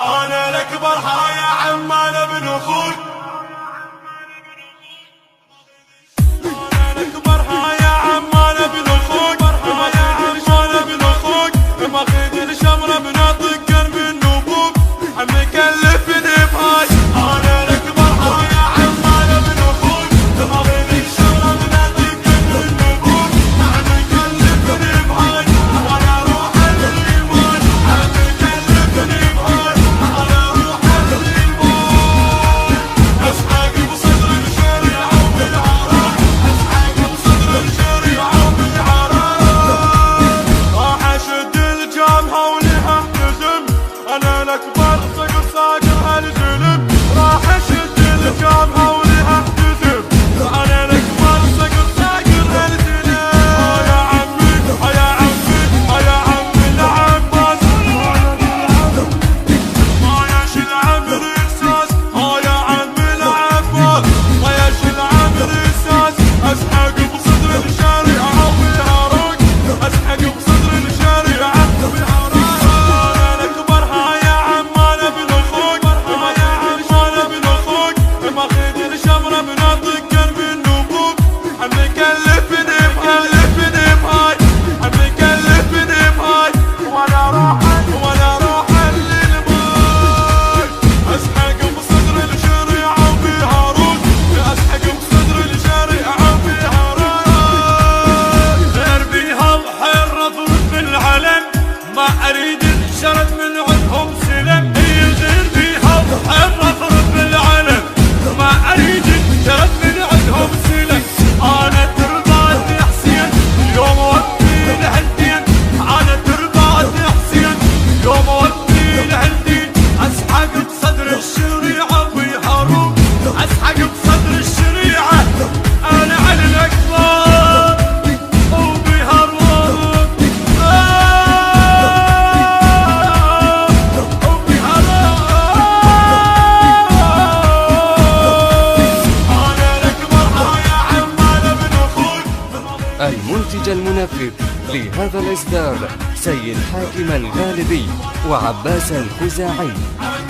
انا الاكبر ها يا عم انا ابن اخوك. انا الاكبر ها يا عم انا ابن اخوك. ما يا عم انا ابن اخوك. ما خذ الشمره بناطق قلب النبوك. عم كلفني بهاي. انا الاكبر ها يا عم انا ابن اخوك. ما خذ الشمره بناطق قلب النبوك. عم كلفني بهاي. وانا اروح الايمان. عم كلفني بهاي. انا اروح الايمان. اسحاق بصدر الشريعه وبالعراق. اسحاق بصدر الشريعه وبالعراق. راح اشد الجامعه ولها احتزم. انا الاكبر صقر صاقر هالزلم. راح اشد الجامعه ولها احتزم. انا الاكبر صقر صاقر هالزلم. يا عمي يا عمي يا عمي العباس. ما يشيل عمر احساس. يا عمي العباس. ما يشيل عمر احساس. اسحق بصدر الشريعه وبالعراق. اسحق بصدر الشريعه وبالعراق. انا الاكبر ها يا عم انا ابن اخوك. ما يا عم انا ابن اخوك. ما خذ الشمره بناطق قلب النبوك. عم كلفني بهاي. عم كلفني بهاي. وانا اروح للباي. اسحق بصدر الشريعه وبالهاروك. اسحق بصدر الشريعه وبالهاروك. غير بيها الحر اضرب بالعلم. ما اريد انشرد من عندهم سلم. غير بيها الحر اضرب بالعلم. ما اريد انشرد من عندهم سلم. انا تربات حسين يوم ودي لهالدين. انا تربات حسين يوم ودي لهالدين. اسحق بصدر الشريعه وبالهاروك. اسحق بصدر الشريعه. انا على الاكبر وبهاروك. انا الاكبر ها يا عم انا ابن اخوك. المنتج المنفذ لهذا الإصدار سيد حاكم الغالبي وعباس الخزاعي. عم